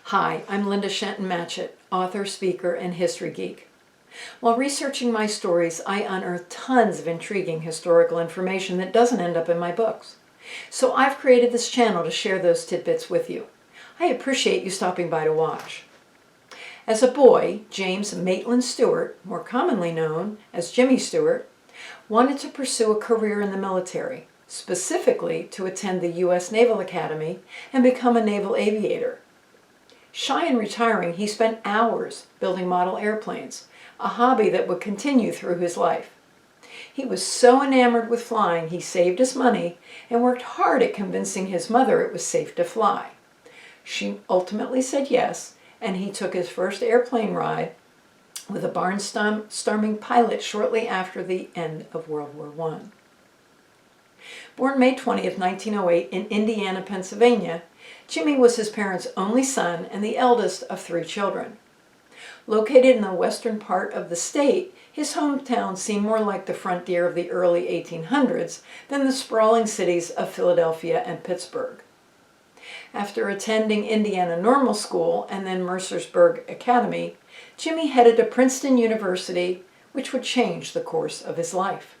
Hi, I'm Linda Shenton-Matchett, author, speaker, and history geek. While researching my stories, I unearthed tons of intriguing historical information that doesn't end up in my books. So I've created this channel to share those tidbits with you. I appreciate you stopping by to watch. As a boy, James Maitland Stewart, more commonly known as Jimmy Stewart, wanted to pursue a career in the military, specifically to attend the U.S. Naval Academy and become a naval aviator. Shy in retiring, he spent hours building model airplanes, a hobby that would continue through his life. He was so enamored with flying, he saved his money and worked hard at convincing his mother it was safe to fly. She ultimately said yes, and he took his first airplane ride with a barnstorming pilot shortly after the end of World War I. Born May 20th, 1908 in Indiana, Pennsylvania, Jimmy was his parents' only son and the eldest of 3 children. Located in the western part of the state, his hometown seemed more like the frontier of the early 1800s than the sprawling cities of Philadelphia and Pittsburgh. After attending Indiana Normal School and then Mercersburg Academy, Jimmy headed to Princeton University, which would change the course of his life.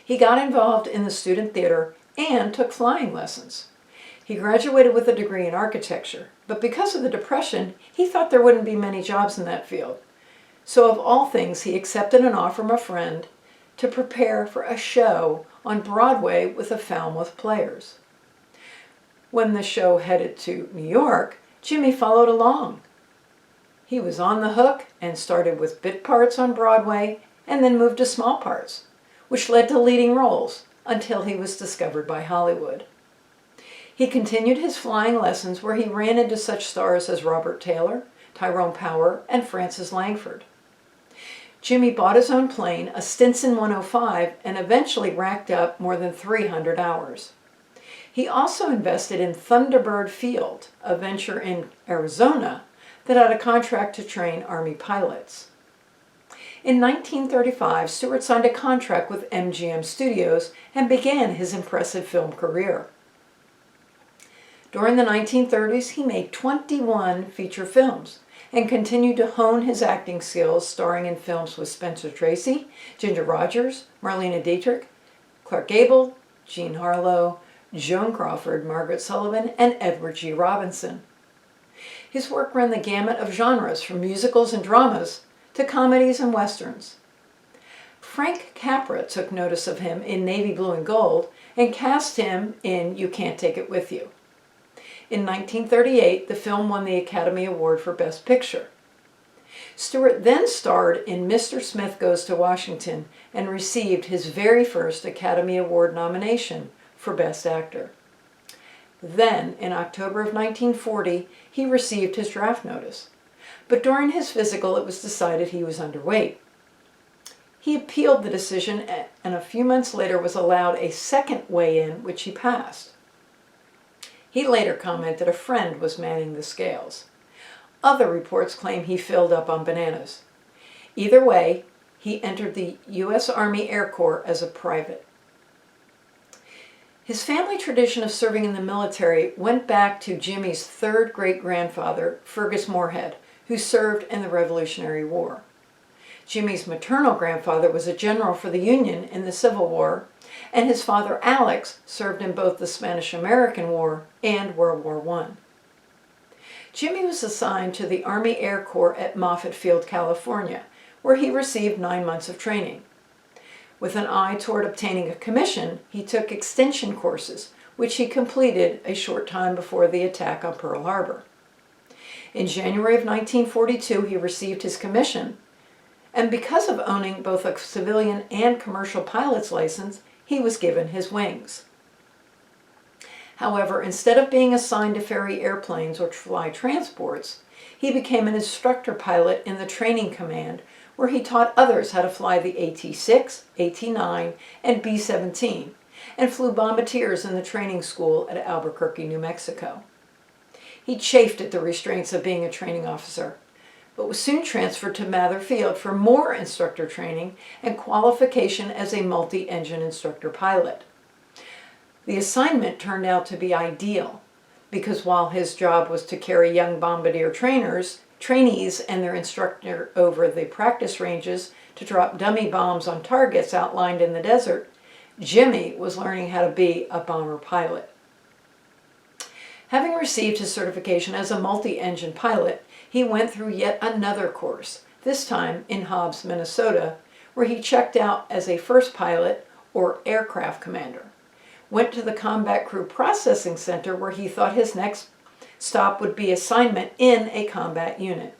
He got involved in the student theater and took flying lessons. He graduated with a degree in architecture, but because of the Depression, he thought there wouldn't be many jobs in that field. So of all things, he accepted an offer from a friend to prepare for a show on Broadway with the Falmouth Players. When the show headed to New York, Jimmy followed along. He was on the hook and started with bit parts on Broadway and then moved to small parts, which led to leading roles until he was discovered by Hollywood. He continued his flying lessons where he ran into such stars as Robert Taylor, Tyrone Power, and Frances Langford. Jimmy bought his own plane, a Stinson 105, and eventually racked up more than 300 hours. He also invested in Thunderbird Field, a venture in Arizona that had a contract to train Army pilots. In 1935, Stewart signed a contract with MGM Studios and began his impressive film career. During the 1930s, he made 21 feature films and continued to hone his acting skills, starring in films with Spencer Tracy, Ginger Rogers, Marlene Dietrich, Clark Gable, Jean Harlow, Joan Crawford, Margaret Sullivan, and Edward G. Robinson. His work ran the gamut of genres from musicals and dramas to comedies and westerns. Frank Capra took notice of him in Navy Blue and Gold and cast him in You Can't Take It With You. In 1938, the film won the Academy Award for Best Picture. Stewart then starred in Mr. Smith Goes to Washington and received his very first Academy Award nomination for Best Actor. Then, in October of 1940, he received his draft notice. But during his physical, it was decided he was underweight. He appealed the decision and a few months later was allowed a second weigh-in, which he passed. He later commented a friend was manning the scales. Other reports claim he filled up on bananas. Either way, he entered the U.S. Army Air Corps as a private. His family tradition of serving in the military went back to Jimmy's third great-grandfather, Fergus Moorhead, who served in the Revolutionary War. Jimmy's maternal grandfather was a general for the Union in the Civil War, and his father Alex served in both the Spanish-American War and World War I. Jimmy was assigned to the Army Air Corps at Moffett Field, California, where he received 9 months of training. With an eye toward obtaining a commission, he took extension courses, which he completed a short time before the attack on Pearl Harbor. In January of 1942, he received his commission, and because of owning both a civilian and commercial pilot's license, he was given his wings. However, instead of being assigned to ferry airplanes or fly transports, he became an instructor pilot in the training command, where he taught others how to fly the AT-6, AT-9, and B-17, and flew bombardiers in the training school at Albuquerque, New Mexico. He chafed at the restraints of being a training officer, but was soon transferred to Mather Field for more instructor training and qualification as a multi-engine instructor pilot. The assignment turned out to be ideal, because while his job was to carry young bombardier trainees and their instructor over the practice ranges to drop dummy bombs on targets outlined in the desert, Jimmy was learning how to be a bomber pilot. Having received his certification as a multi-engine pilot, he went through yet another course, this time in Hobbs, Minnesota, where he checked out as a first pilot or aircraft commander, went to the Combat Crew Processing Center where he thought his next stop would be assignment in a combat unit.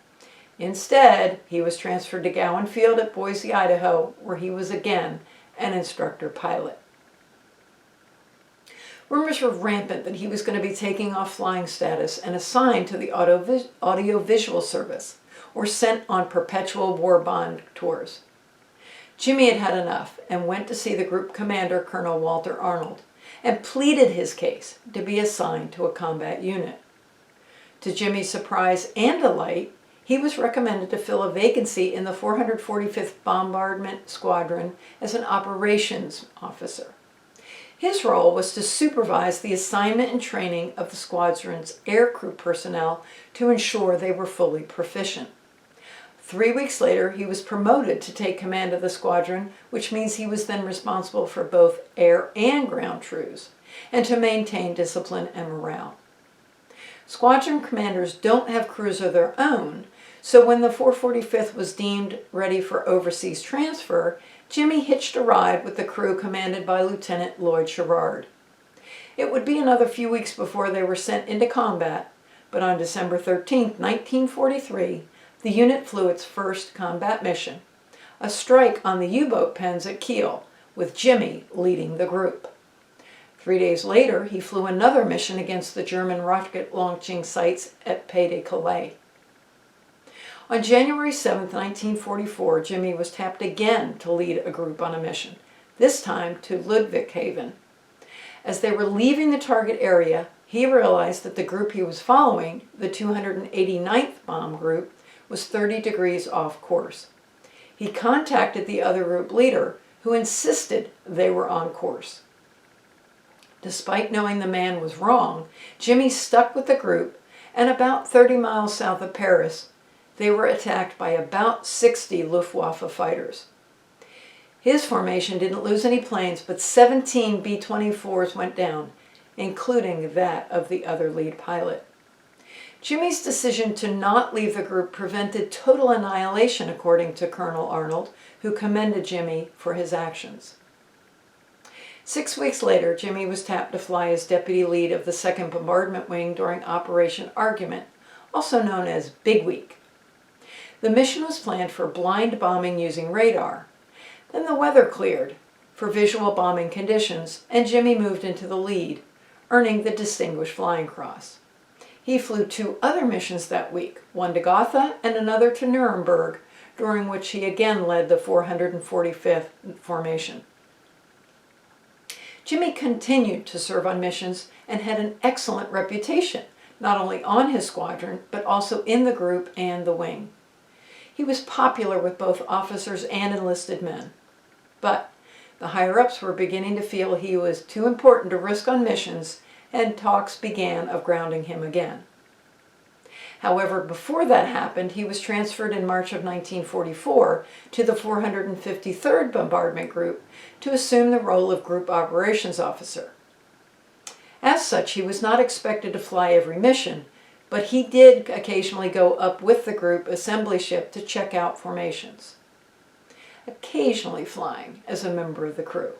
Instead, he was transferred to Gowan Field at Boise, Idaho, where he was again an instructor pilot. Rumors were rampant that he was going to be taking off flying status and assigned to the audiovisual service, or sent on perpetual war bond tours. Jimmy had had enough and went to see the group commander, Colonel Walter Arnold, and pleaded his case to be assigned to a combat unit. To Jimmy's surprise and delight, he was recommended to fill a vacancy in the 445th Bombardment Squadron as an operations officer. His role was to supervise the assignment and training of the squadron's aircrew personnel to ensure they were fully proficient. 3 weeks later, he was promoted to take command of the squadron, which means he was then responsible for both air and ground crews, and to maintain discipline and morale. Squadron commanders don't have crews of their own, so when the 445th was deemed ready for overseas transfer, Jimmy hitched a ride with the crew commanded by Lieutenant Lloyd Sherrard. It would be another few weeks before they were sent into combat, but on December 13, 1943, the unit flew its first combat mission, a strike on the U-boat pens at Kiel, with Jimmy leading the group. 3 days later, he flew another mission against the German rocket launching sites at Pays de Calais. On January 7, 1944, Jimmy was tapped again to lead a group on a mission, this time to Ludwigshafen. As they were leaving the target area, he realized that the group he was following, the 289th Bomb Group, was 30 degrees off course. He contacted the other group leader, who insisted they were on course. Despite knowing the man was wrong, Jimmy stuck with the group, and about 30 miles south of Paris, they were attacked by about 60 Luftwaffe fighters. His formation didn't lose any planes, but 17 B-24s went down, including that of the other lead pilot. Jimmy's decision to not leave the group prevented total annihilation, according to Colonel Arnold, who commended Jimmy for his actions. 6 weeks later, Jimmy was tapped to fly as deputy lead of the 2nd Bombardment Wing during Operation Argument, also known as Big Week. The mission was planned for blind bombing using radar. Then the weather cleared for visual bombing conditions, and Jimmy moved into the lead, earning the Distinguished Flying Cross. He flew 2 other missions that week, one to Gotha and another to Nuremberg, during which he again led the 445th Formation. Jimmy continued to serve on missions and had an excellent reputation, not only on his squadron, but also in the group and the wing. He was popular with both officers and enlisted men. But the higher-ups were beginning to feel he was too important to risk on missions, and talks began of grounding him again. However, before that happened, he was transferred in March of 1944 to the 453rd Bombardment Group to assume the role of Group Operations Officer. As such, he was not expected to fly every mission, but he did occasionally go up with the group assembly ship to check out formations, occasionally flying as a member of the crew.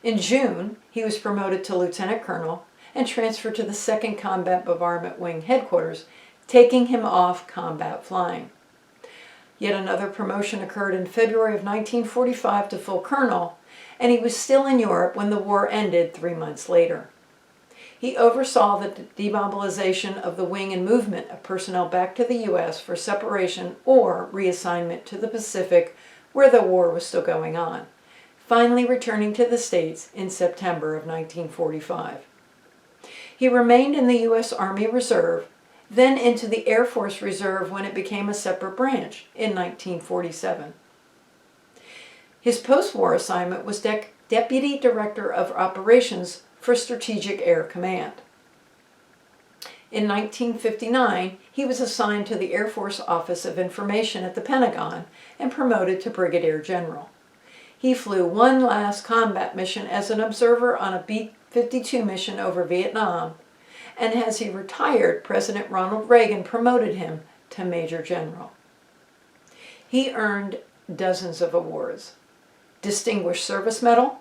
In June, he was promoted to lieutenant colonel and transferred to the 2nd Combat Bombardment Wing headquarters, taking him off combat flying. Yet another promotion occurred in February of 1945 to full colonel, and he was still in Europe when the war ended 3 months later. He oversaw the demobilization of the wing and movement of personnel back to the U.S. for separation or reassignment to the Pacific, where the war was still going on, finally returning to the States in September of 1945. He remained in the U.S. Army Reserve, then into the Air Force Reserve when it became a separate branch in 1947. His post-war assignment was Deputy Director of Operations for Strategic Air Command. In 1959, he was assigned to the Air Force Office of Information at the Pentagon and promoted to Brigadier General. He flew one last combat mission as an observer on a B-52 mission over Vietnam, and as he retired, President Ronald Reagan promoted him to Major General. He earned dozens of awards: Distinguished Service Medal,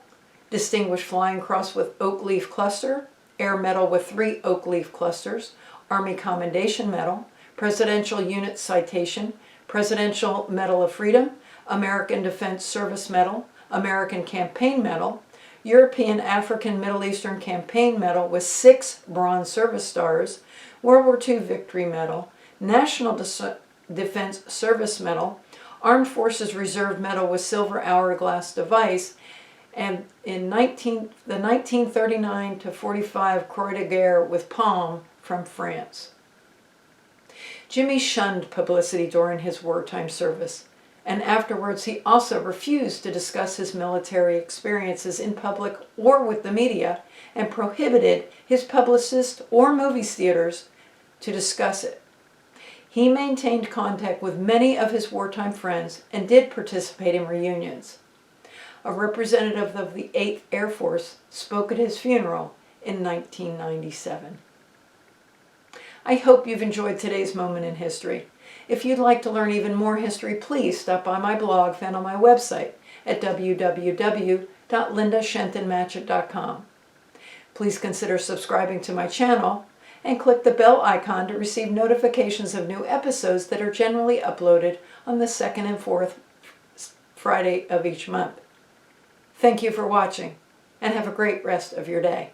Distinguished Flying Cross with Oak Leaf Cluster, Air Medal with 3 Oak Leaf Clusters, Army Commendation Medal, Presidential Unit Citation, Presidential Medal of Freedom, American Defense Service Medal, American Campaign Medal, European African Middle Eastern Campaign Medal with 6 Bronze Service Stars, World War II Victory Medal, National Defense Service Medal, Armed Forces Reserve Medal with Silver Hourglass Device, and in the 1939-45 Croix de Guerre with Palm from France. Jimmy shunned publicity during his wartime service, and afterwards he also refused to discuss his military experiences in public or with the media, and prohibited his publicists or movie theaters to discuss it. He maintained contact with many of his wartime friends and did participate in reunions. A representative of the 8th Air Force spoke at his funeral in 1997. I hope you've enjoyed today's moment in history. If you'd like to learn even more history, please stop by my blog found on my website at www.lindashentonmatchett.com. Please consider subscribing to my channel and click the bell icon to receive notifications of new episodes that are generally uploaded on the 2nd and 4th Friday of each month. Thank you for watching, and have a great rest of your day.